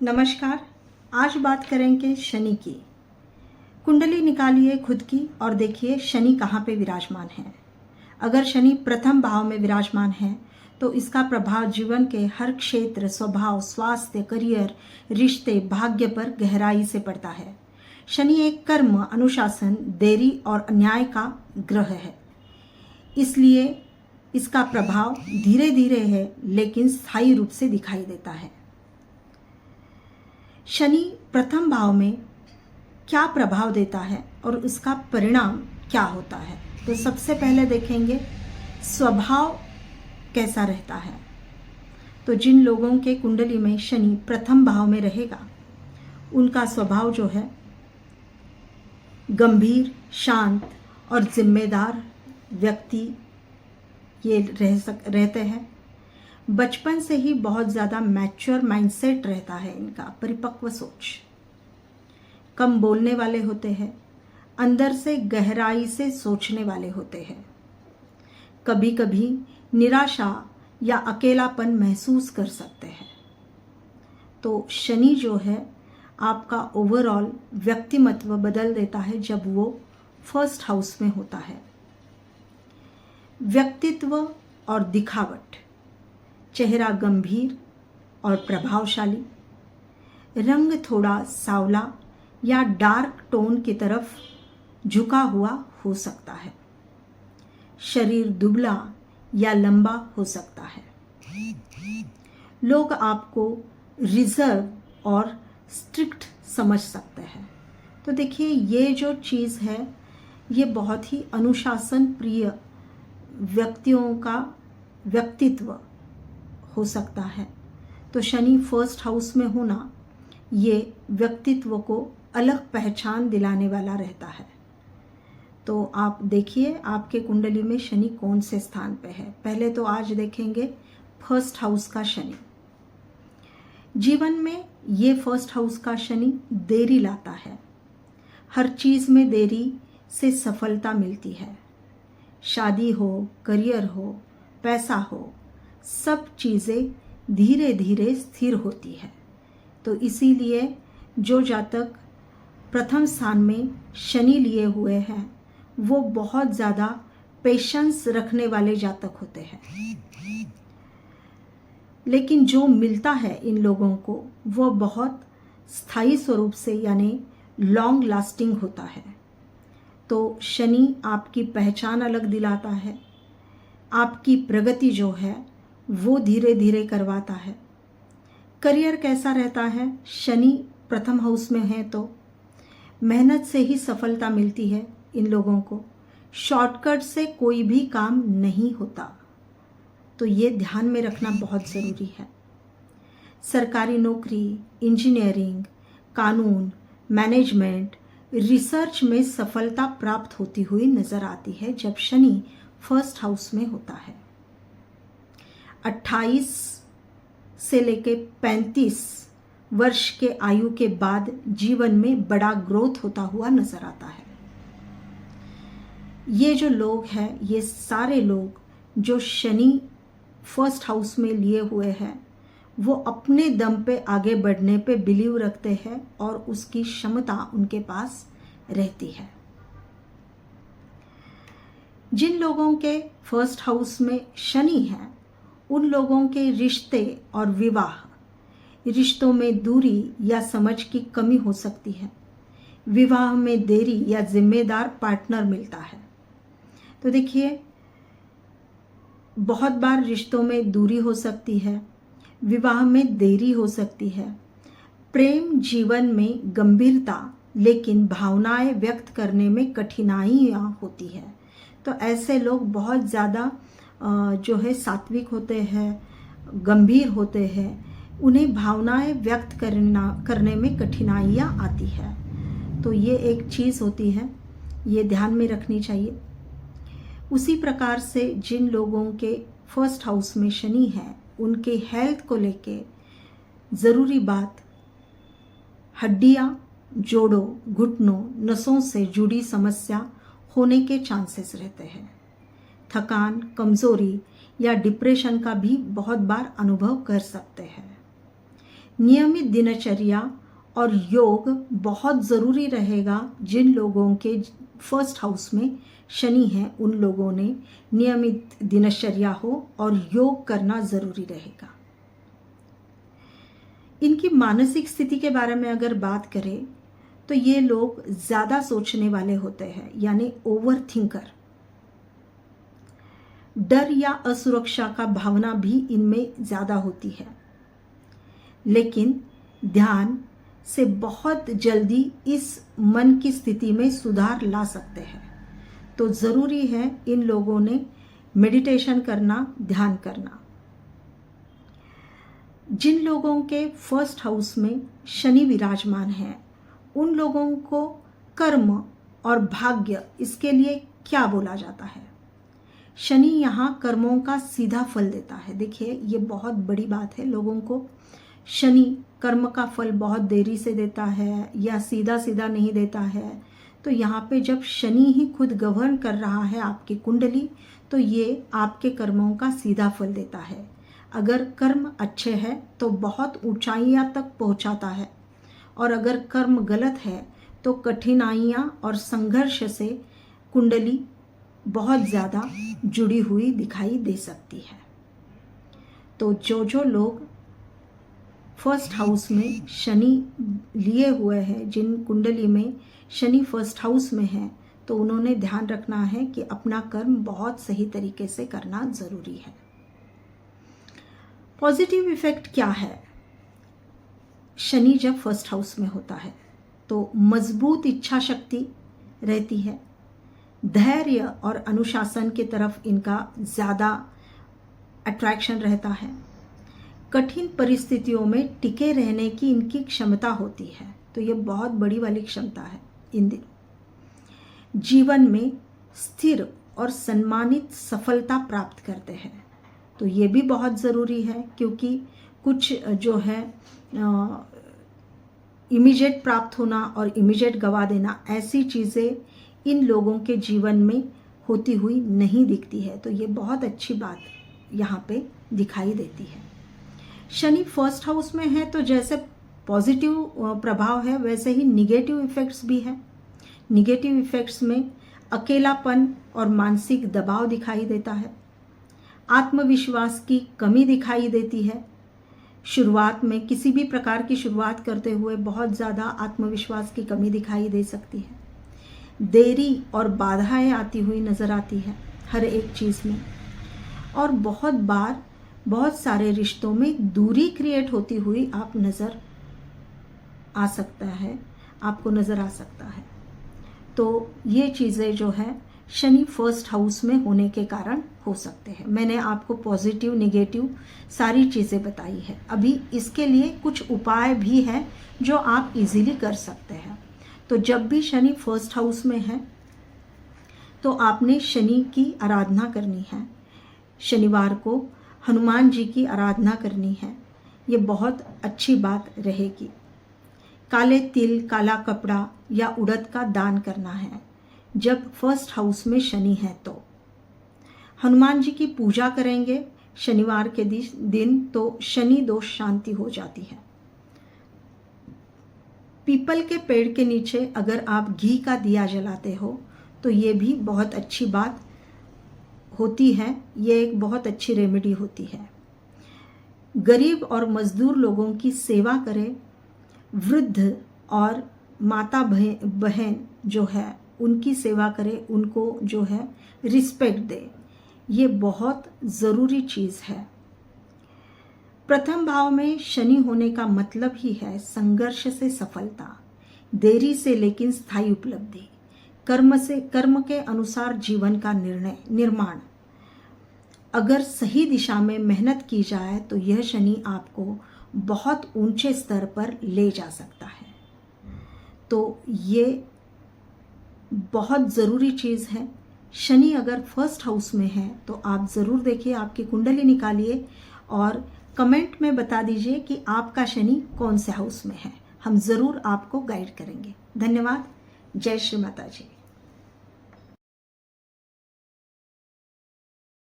नमस्कार। आज बात करेंगे शनि की। कुंडली निकालिए खुद की और देखिए शनि कहाँ पे विराजमान है। अगर शनि प्रथम भाव में विराजमान है तो इसका प्रभाव जीवन के हर क्षेत्र, स्वभाव, स्वास्थ्य, करियर, रिश्ते, भाग्य पर गहराई से पड़ता है। शनि एक कर्म, अनुशासन, देरी और अन्याय का ग्रह है, इसलिए इसका प्रभाव धीरे धीरे है लेकिन स्थायी रूप से दिखाई देता है। शनि प्रथम भाव में क्या प्रभाव देता है और उसका परिणाम क्या होता है, तो सबसे पहले देखेंगे स्वभाव कैसा रहता है। तो जिन लोगों के कुंडली में शनि प्रथम भाव में रहेगा उनका स्वभाव जो है गंभीर, शांत और जिम्मेदार व्यक्ति ये रहते हैं। बचपन से ही बहुत ज़्यादा मैच्योर माइंडसेट रहता है इनका, परिपक्व सोच। कम बोलने वाले होते हैं, अंदर से गहराई से सोचने वाले होते हैं। कभी कभी निराशा या अकेलापन महसूस कर सकते हैं। तो शनि जो है आपका ओवरऑल व्यक्तिमत्व बदल देता है जब वो फर्स्ट हाउस में होता है। व्यक्तित्व और दिखावट, चेहरा गंभीर और प्रभावशाली, रंग थोड़ा सावला या डार्क टोन की तरफ झुका हुआ हो सकता है। शरीर दुबला या लंबा हो सकता है। लोग आपको रिजर्व और स्ट्रिक्ट समझ सकते हैं। तो देखिए ये जो चीज़ है ये बहुत ही अनुशासन प्रिय व्यक्तियों का व्यक्तित्व हो सकता है। तो शनि फर्स्ट हाउस में होना ये व्यक्तित्व को अलग पहचान दिलाने वाला रहता है। तो आप देखिए आपके कुंडली में शनि कौन से स्थान पे है। पहले तो आज देखेंगे फर्स्ट हाउस का शनि। जीवन में ये फर्स्ट हाउस का शनि देरी लाता है। हर चीज़ में देरी से सफलता मिलती है। शादी हो, करियर हो, पैसा हो, सब चीज़ें धीरे धीरे स्थिर होती है। तो इसीलिए जो जातक प्रथम स्थान में शनि लिए हुए हैं वो बहुत ज़्यादा पेशेंस रखने वाले जातक होते हैं। लेकिन जो मिलता है इन लोगों को वो बहुत स्थायी स्वरूप से यानी लॉन्ग लास्टिंग होता है। तो शनि आपकी पहचान अलग दिलाता है। आपकी प्रगति जो है वो धीरे धीरे करवाता है। करियर कैसा रहता है, शनि प्रथम हाउस में है तो मेहनत से ही सफलता मिलती है इन लोगों को। शॉर्टकट से कोई भी काम नहीं होता, तो ये ध्यान में रखना बहुत ज़रूरी है। सरकारी नौकरी, इंजीनियरिंग, कानून, मैनेजमेंट, रिसर्च में सफलता प्राप्त होती हुई नजर आती है जब शनि फर्स्ट हाउस में होता है। 28 से लेके 35 वर्ष के आयु के बाद जीवन में बड़ा ग्रोथ होता हुआ नजर आता है। ये जो लोग हैं ये सारे लोग जो शनि फर्स्ट हाउस में लिए हुए हैं वो अपने दम पे आगे बढ़ने पे बिलीव रखते हैं और उसकी क्षमता उनके पास रहती है। जिन लोगों के फर्स्ट हाउस में शनि है उन लोगों के रिश्ते और विवाह, रिश्तों में दूरी या समझ की कमी हो सकती है। विवाह में देरी या जिम्मेदार पार्टनर मिलता है। तो देखिए बहुत बार रिश्तों में दूरी हो सकती है, विवाह में देरी हो सकती है। प्रेम जीवन में गंभीरता लेकिन भावनाएं व्यक्त करने में कठिनाइयाँ होती है। तो ऐसे लोग बहुत ज़्यादा जो है सात्विक होते हैं, गंभीर होते हैं, उन्हें भावनाएं व्यक्त करने में कठिनाइयाँ आती है। तो ये एक चीज़ होती है, ये ध्यान में रखनी चाहिए। उसी प्रकार से जिन लोगों के फर्स्ट हाउस में शनि है उनके हेल्थ को लेके ज़रूरी बात, हड्डियाँ, जोड़ों, घुटनों, नसों से जुड़ी समस्या होने के चांसेस रहते हैं। थकान, कमज़ोरी या डिप्रेशन का भी बहुत बार अनुभव कर सकते हैं। नियमित दिनचर्या और योग बहुत ज़रूरी रहेगा। जिन लोगों के फर्स्ट हाउस में शनि है उन लोगों ने नियमित दिनचर्या हो और योग करना ज़रूरी रहेगा। इनकी मानसिक स्थिति के बारे में अगर बात करें तो ये लोग ज़्यादा सोचने वाले होते हैं, यानी ओवर थिंकर। डर या असुरक्षा का भावना भी इनमें ज़्यादा होती है, लेकिन ध्यान से बहुत जल्दी इस मन की स्थिति में सुधार ला सकते हैं। तो ज़रूरी है इन लोगों ने मेडिटेशन करना, ध्यान करना। जिन लोगों के फर्स्ट हाउस में शनि विराजमान है उन लोगों को कर्म और भाग्य, इसके लिए क्या बोला जाता है? शनि यहाँ कर्मों का सीधा फल देता है। देखिए, ये बहुत बड़ी बात है। लोगों को शनि कर्म का फल बहुत देरी से देता है या सीधा सीधा नहीं देता है। तो यहाँ पे जब शनि ही खुद गवर्न कर रहा है आपकी कुंडली, तो ये आपके कर्मों का सीधा फल देता है। अगर कर्म अच्छे हैं तो बहुत ऊंचाइयाँ तक पहुँचाता है, और अगर कर्म गलत है तो कठिनाइयाँ और संघर्ष से कुंडली बहुत ज़्यादा जुड़ी हुई दिखाई दे सकती है। तो जो लोग फर्स्ट हाउस में शनि लिए हुए हैं, जिन कुंडली में शनि फर्स्ट हाउस में है, तो उन्होंने ध्यान रखना है कि अपना कर्म बहुत सही तरीके से करना ज़रूरी है। पॉजिटिव इफेक्ट क्या है? शनि जब फर्स्ट हाउस में होता है तो मजबूत इच्छा शक्ति रहती है, धैर्य और अनुशासन की तरफ इनका ज़्यादा अट्रैक्शन रहता है, कठिन परिस्थितियों में टिके रहने की इनकी क्षमता होती है। तो ये बहुत बड़ी वाली क्षमता है इन दिनों। जीवन में स्थिर और सम्मानित सफलता प्राप्त करते हैं। तो ये भी बहुत ज़रूरी है, क्योंकि कुछ जो है इमीडिएट प्राप्त होना और इमीडिएट गवा देना, ऐसी चीज़ें इन लोगों के जीवन में होती हुई नहीं दिखती है। तो ये बहुत अच्छी बात यहाँ पे दिखाई देती है। शनि फर्स्ट हाउस में है तो जैसे पॉजिटिव प्रभाव है, वैसे ही निगेटिव इफ़ेक्ट्स भी है। निगेटिव इफ़ेक्ट्स में अकेलापन और मानसिक दबाव दिखाई देता है, आत्मविश्वास की कमी दिखाई देती है। शुरुआत में किसी भी प्रकार की शुरुआत करते हुए बहुत ज़्यादा आत्मविश्वास की कमी दिखाई दे सकती है। देरी और बाधाएं आती हुई नज़र आती है हर एक चीज़ में, और बहुत बार बहुत सारे रिश्तों में दूरी क्रिएट होती हुई आपको नज़र आ सकता है। तो ये चीज़ें जो है शनि फर्स्ट हाउस में होने के कारण हो सकते हैं। मैंने आपको पॉजिटिव नेगेटिव सारी चीज़ें बताई है। अभी इसके लिए कुछ उपाय भी हैं जो आप इजीली कर सकते हैं। तो जब भी शनि फर्स्ट हाउस में है तो आपने शनि की आराधना करनी है। शनिवार को हनुमान जी की आराधना करनी है, ये बहुत अच्छी बात रहेगी। काले तिल, काला कपड़ा या उड़द का दान करना है जब फर्स्ट हाउस में शनि है। तो हनुमान जी की पूजा करेंगे शनिवार के दिन तो शनि दोष शांति हो जाती है। पीपल के पेड़ के नीचे अगर आप घी का दिया जलाते हो तो ये भी बहुत अच्छी बात होती है, ये एक बहुत अच्छी रेमेडी होती है। गरीब और मजदूर लोगों की सेवा करें, वृद्ध और माता बहन जो है उनकी सेवा करें, उनको जो है रिस्पेक्ट दे, ये बहुत ज़रूरी चीज़ है। प्रथम भाव में शनि होने का मतलब ही है संघर्ष से सफलता, देरी से लेकिन स्थायी उपलब्धि, कर्म के अनुसार जीवन का निर्माण। अगर सही दिशा में मेहनत की जाए तो यह शनि आपको बहुत ऊंचे स्तर पर ले जा सकता है। तो ये बहुत ज़रूरी चीज़ है। शनि अगर फर्स्ट हाउस में है तो आप ज़रूर देखिए, आपकी कुंडली निकालिए और कमेंट में बता दीजिए कि आपका शनि कौन से हाउस में है। हम ज़रूर आपको गाइड करेंगे। धन्यवाद। जय श्री माता जी।